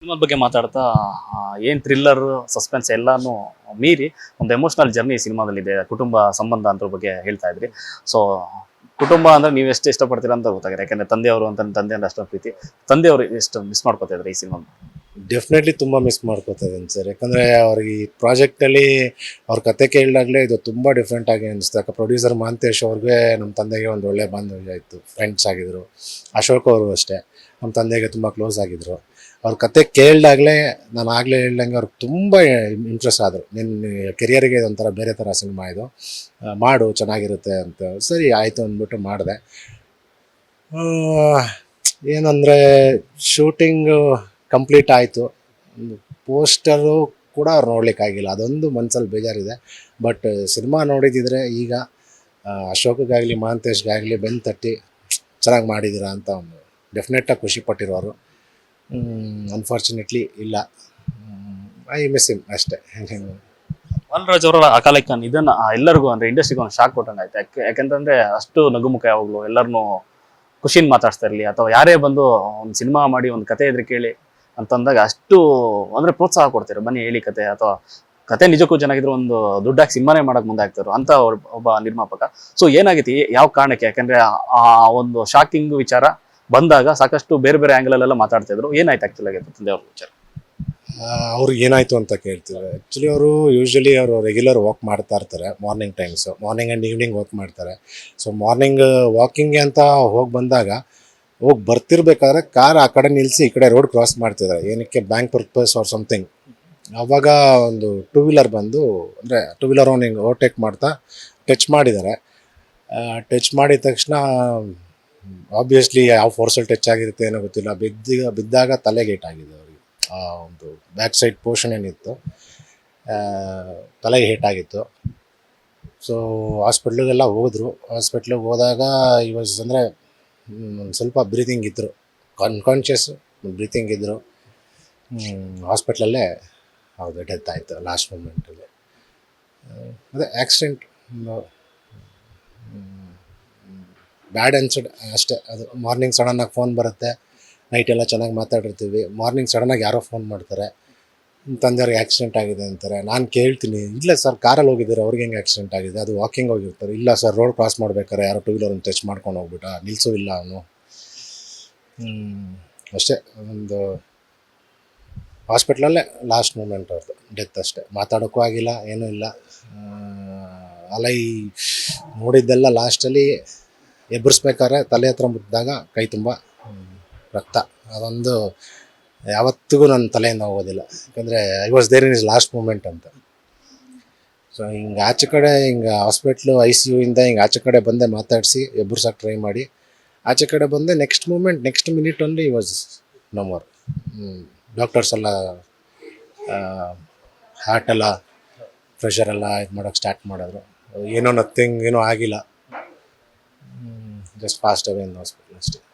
ಸಿನಿಮಾದ ಬಗ್ಗೆ ಮಾತಾಡ್ತಾ ಏನು ಥ್ರಿಲ್ಲರ್, ಸಸ್ಪೆನ್ಸ್ ಎಲ್ಲಾನು ಮೀರಿ ಒಂದು ಎಮೋಷನಲ್ ಜರ್ನಿ ಈ ಸಿನಿಮಾದಲ್ಲಿದೆ. ಕುಟುಂಬ ಸಂಬಂಧ ಅದ್ರ ಬಗ್ಗೆ ಹೇಳ್ತಾ ಇದ್ರಿ. ಸೊ ಕುಟುಂಬ ಅಂದ್ರೆ ನೀವು ಎಷ್ಟು ಇಷ್ಟಪಡ್ತೀರಾ ಅಂತ ಗೊತ್ತಾಗಿದೆ. ಯಾಕಂದ್ರೆ ತಂದೆಯವರು ಅಂತ ತಂದೆ ಅಂದ್ರೆ ಅಷ್ಟೊಂದು ಪ್ರೀತಿ. ತಂದೆಯವರು ಎಷ್ಟು ಮಿಸ್ ಮಾಡ್ಕೊತಾ ಇದ್ದಾರೆ ಈ ಸಿನಿಮಾ? ಡೆಫಿನೆಟ್ಲಿ ತುಂಬ ಮಿಸ್ ಮಾಡ್ಕೋತಾ ಇದ್ದೀನಿ ಸರ್. ಯಾಕಂದರೆ ಅವ್ರಿಗೆ ಈ ಪ್ರಾಜೆಕ್ಟಲ್ಲಿ ಅವ್ರ ಕತೆ ಕೇಳಿದಾಗಲೇ ಇದು ತುಂಬ ಡಿಫ್ರೆಂಟ್ ಆಗಿ ಅನಿಸ್ತು. ಯಾಕೆ ಪ್ರೊಡ್ಯೂಸರ್ ಮಹಾಂತೇಶ್ ಅವ್ರಿಗೆ ನಮ್ಮ ತಂದೆಗೆ ಒಂದು ಒಳ್ಳೆ ಬಾಂಧವ್ಯ ಇತ್ತು, ಫ್ರೆಂಡ್ಸ್ ಆಗಿದ್ದರು. ಅಶೋಕ್ ಅವರು ಅಷ್ಟೇ ನಮ್ಮ ತಂದೆಗೆ ತುಂಬ ಕ್ಲೋಸ್ ಆಗಿದ್ದರು. ಅವ್ರ ಕತೆ ಕೇಳಿದಾಗಲೇ ನಾನು ಆಗಲೇ ಹೇಳ್ದಂಗೆ ಅವ್ರಿಗೆ ತುಂಬ ಇಂಟ್ರೆಸ್ಟ್ ಆದರು. ನಿನ್ನ ಕೆರಿಯರಿಗೆ ಇದೊಂಥರ ಬೇರೆ ಥರ ಸಿನಿಮಾ ಇದು, ಮಾಡು ಚೆನ್ನಾಗಿರುತ್ತೆ ಅಂತ. ಸರಿ ಆಯಿತು ಅಂದ್ಬಿಟ್ಟು ಮಾಡಿದೆ. ಏನಂದರೆ ಶೂಟಿಂಗು ಕಂಪ್ಲೀಟ್ ಆಯಿತು. ಪೋಸ್ಟರು ಕೂಡ ಅವ್ರು ನೋಡಲಿಕ್ಕಾಗಿಲ್ಲ, ಅದೊಂದು ಮನಸ್ಸಲ್ಲಿ ಬೇಜಾರಿದೆ. ಬಟ್ ಸಿನಿಮಾ ನೋಡಿದ್ದಿದ್ರೆ ಈಗ ಅಶೋಕ್ಗಾಗಲಿ ಮಹಾಂತೇಶ್ಗಾಗಲಿ ಬೆನ್ನು ತಟ್ಟಿ ಚೆನ್ನಾಗಿ ಮಾಡಿದ್ದೀರಾ ಅಂತ ಒಂದು ಡೆಫಿನೆಟಾಗಿ ಖುಷಿ ಪಟ್ಟಿರೋರು. ಅನ್ಫಾರ್ಚುನೇಟ್ಲಿ ಇಲ್ಲ. ಐ ಮಿಸ್ ಹಿಮ್ ಅಷ್ಟೇ. ಬಾಲರಾಜ್ ಅವರ ಅಕಾಲಿಕ ನಿಧನ ಎಲ್ಲರಿಗೂ ಅಂದ್ರೆ ಇಂಡಸ್ಟ್ರಿಗೆ ಒಂದು ಶಾಕ್ ಕೊಟ್ಟಂಗೆ ಆಯ್ತು. ಯಾಕಂತಂದ್ರೆ ಅಷ್ಟು ನಗುಮುಖ, ಯಾವಾಗಲೂ ಎಲ್ಲರನ್ನೂ ಖುಷಿಯಿಂದ ಮಾತಾಡ್ತಾ ಇರಲಿ, ಅಥವಾ ಯಾರೇ ಬಂದು ಒಂದು ಸಿನಿಮಾ ಮಾಡಿ ಒಂದು ಕತೆ ಇದ್ರೆ ಕೇಳಿ ಅಂತಂದಾಗ ಅಷ್ಟು ಅಂದ್ರೆ ಪ್ರೋತ್ಸಾಹ ಕೊಡ್ತಾರೆ. ಬನ್ನಿ ಹೇಳಿ ಕತೆ, ಅಥವಾ ಕತೆ ನಿಜಕ್ಕೂ ಚೆನ್ನಾಗಿದ್ರು ಒಂದು ದುಡ್ಡಾಗಿ ಸಿನಿಮಾನೇ ಮಾಡಕ್ ಮುಂದೆ ಆಗ್ತಾರೋ ಅಂತ ಒಬ್ಬ ನಿರ್ಮಾಪಕ. ಸೊ ಏನಾಗಿತ್ತು, ಯಾವ ಕಾರಣಕ್ಕೆ? ಯಾಕಂದ್ರೆ ಆ ಒಂದು ಶಾಕಿಂಗ್ ವಿಚಾರ ಬಂದಾಗ ಸಾಕಷ್ಟು ಬೇರೆ ಬೇರೆ ಆಂಗಲ್ ಅಲ್ಲೆಲ್ಲ ಮಾತಾಡ್ತಾ ಇದ್ರು. ಏನಾಯ್ತು ಆಕ್ಚುಲ್ ಆಗಿ ತಂದೆ ಅವ್ರ ವಿಚಾರ? ಅವ್ರಿಗೆ ಏನಾಯಿತು ಅಂತ ಕೇಳ್ತೀವಿ. ಆ್ಯಕ್ಚುಲಿ ಅವರು ಯೂಶ್ವಲಿ ಅವರು ರೆಗ್ಯುಲರ್ ವಾಕ್ ಮಾಡ್ತಾ ಇರ್ತಾರೆ morning times. Morning and evening walk ಮಾಡ್ತಾರೆ. ಸೊ ಮಾರ್ನಿಂಗ್ ವಾಕಿಂಗ್ಗೆ ಅಂತ ಹೋಗಿ ಬಂದಾಗ, ಹೋಗಿ ಬರ್ತಿರ್ಬೇಕಾದ್ರೆ ಕಾರ್ ಆ ಕಡೆ ನಿಲ್ಲಿಸಿ ಈ ಕಡೆ ರೋಡ್ ಕ್ರಾಸ್ ಮಾಡ್ತಿದ್ದಾರೆ. ಏನಕ್ಕೆ, ಬ್ಯಾಂಕ್ ಪರ್ಪಸ್ ಆರ್ ಸಮಥಿಂಗ್. ಆವಾಗ ಒಂದು ಟೂ ವೀಲರ್ ಬಂದು, ಅಂದರೆ ಟೂ ವೀಲರ್ ಹಿಂಗೆ ಓವರ್ಟೇಕ್ ಮಾಡ್ತಾ ಟಚ್ ಮಾಡಿದ್ದಾರೆ. ಟಚ್ ಮಾಡಿದ ತಕ್ಷಣ ಆಬ್ವಿಯಸ್ಲಿ ಯಾವ ಫೋರ್ಸಲ್ಲಿ ಟಚ್ ಆಗಿರುತ್ತೆ ಏನೋ ಗೊತ್ತಿಲ್ಲ, ಬಿದ್ದಾಗ ತಲೆಗೆ ಏಟಾಗಿದೆ ಅವರಿಗೆ. ಆ ಒಂದು ಬ್ಯಾಕ್ ಸೈಡ್ ಪೋರ್ಷನ್ ಏನಿತ್ತು, ತಲೆಗೆ ಏಟಾಗಿತ್ತು. ಸೊ ಹಾಸ್ಪಿಟ್ಲಿಗೆಲ್ಲ ಹೋದರು. ಹಾಸ್ಪಿಟ್ಲಿಗೆ ಹೋದಾಗ ಅಂದರೆ ಒಂದು ಸ್ವಲ್ಪ ಬ್ರೀತಿಂಗ್ ಇದ್ದರು, ಅನ್ಕಾನ್ಷಿಯಸ್ ಬ್ರೀತಿಂಗ್ ಇದ್ದರು. ಹಾಸ್ಪಿಟ್ಲಲ್ಲೇ ಹೌದು ಡೆತ್ ಆಯಿತು ಲಾಸ್ಟ್ ಮೂಮೆಂಟಲ್ಲಿ. ಅದೇ ಆ್ಯಕ್ಸಿಡೆಂಟ್, ಬ್ಯಾಡ್ ಅನ್ಸಿಡ್ ಅಷ್ಟೇ. ಅದು ಮಾರ್ನಿಂಗ್ ಸಡನ್ನಾಗಿ ಫೋನ್ ಬರುತ್ತೆ, ನೈಟೆಲ್ಲ ಚೆನ್ನಾಗಿ ಮಾತಾಡಿರ್ತೀವಿ, ಮಾರ್ನಿಂಗ್ ಸಡನ್ನಾಗಿ ಯಾರೋ ಫೋನ್ ಮಾಡ್ತಾರೆ, ತಂದೆಯವ್ರಿಗೆ ಆಕ್ಸಿಡೆಂಟ್ ಆಗಿದೆ ಅಂತಾರೆ. ನಾನು ಕೇಳ್ತೀನಿ, ಇಲ್ಲ ಸರ್ ಕಾರಲ್ಲಿ ಹೋಗಿದ್ದಾರೆ, ಅವ್ರಿಗೆ ಹೆಂಗೆ ಆಕ್ಸಿಡೆಂಟ್ ಆಗಿದೆ? ಅದು ವಾಕಿಂಗ್ ಹೋಗಿರ್ತಾರೆ. ಇಲ್ಲ ಸರ್ ರೋಡ್ ಕ್ರಾಸ್ ಮಾಡ್ಬೇಕಾರೆ ಯಾರೋ ಟೂ ವೀಲರ್ ಟಚ್ ಮಾಡ್ಕೊಂಡು ಹೋಗ್ಬಿಟ್ಟ, ನಿಲ್ಲಿಸೂ ಇಲ್ಲ ಅವನು. ಅಷ್ಟೇ, ಒಂದು ಹಾಸ್ಪಿಟ್ಲಲ್ಲೇ ಲಾಸ್ಟ್ ಮೂಮೆಂಟ್ ಅವ್ರದ್ದು ಡೆತ್ ಅಷ್ಟೇ. ಮಾತಾಡೋಕ್ಕೂ ಆಗಿಲ್ಲ, ಏನೂ ಇಲ್ಲ. ಅಲೈ ನೋಡಿದ್ದೆಲ್ಲ ಲಾಸ್ಟಲ್ಲಿ ಎಬ್ಬರಿಸ್ಬೇಕಾದ್ರೆ ತಲೆ ಹತ್ರ ಮುಟ್ಟಿದಾಗ ಕೈ ತುಂಬ ರಕ್ತ. ಅದೊಂದು ಯಾವತ್ತಿಗೂ ನನ್ನ ತಲೆಯಿಂದ ಹೋಗೋದಿಲ್ಲ. ಯಾಕಂದರೆ I was there in his last moment ಅಂತ. ಸೊ ಹಿಂಗೆ ಆಚೆ ಕಡೆ, ಹಿಂಗೆ ಹಾಸ್ಪಿಟ್ಲು ICU ಇಂದ ಹಿಂಗೆ ಆಚೆ ಕಡೆ ಬಂದೆ, ಮಾತಾಡಿಸಿ ಎಬ್ಬರ್ಸೋಕೆ ಟ್ರೈ ಮಾಡಿ ಆಚೆ ಕಡೆ ಬಂದೆ. Next moment, next minute only he was no more. Doctors ಎಲ್ಲ ಹಾರ್ಟೆಲ್ಲ ಪ್ರೆಷರೆಲ್ಲ ಇದು ಮಾಡೋಕ್ಕೆ ಸ್ಟಾರ್ಟ್ ಮಾಡಿದ್ರು. ಏನೋ ನಥಿಂಗ್, ಏನೂ ಆಗಿಲ್ಲ, ಜಸ್ಟ್ ಫಾಸ್ಟ್ ಅವೇ ಇನ್ ಹಾಸ್ಪಿಟಲ್ ಅಷ್ಟೇ.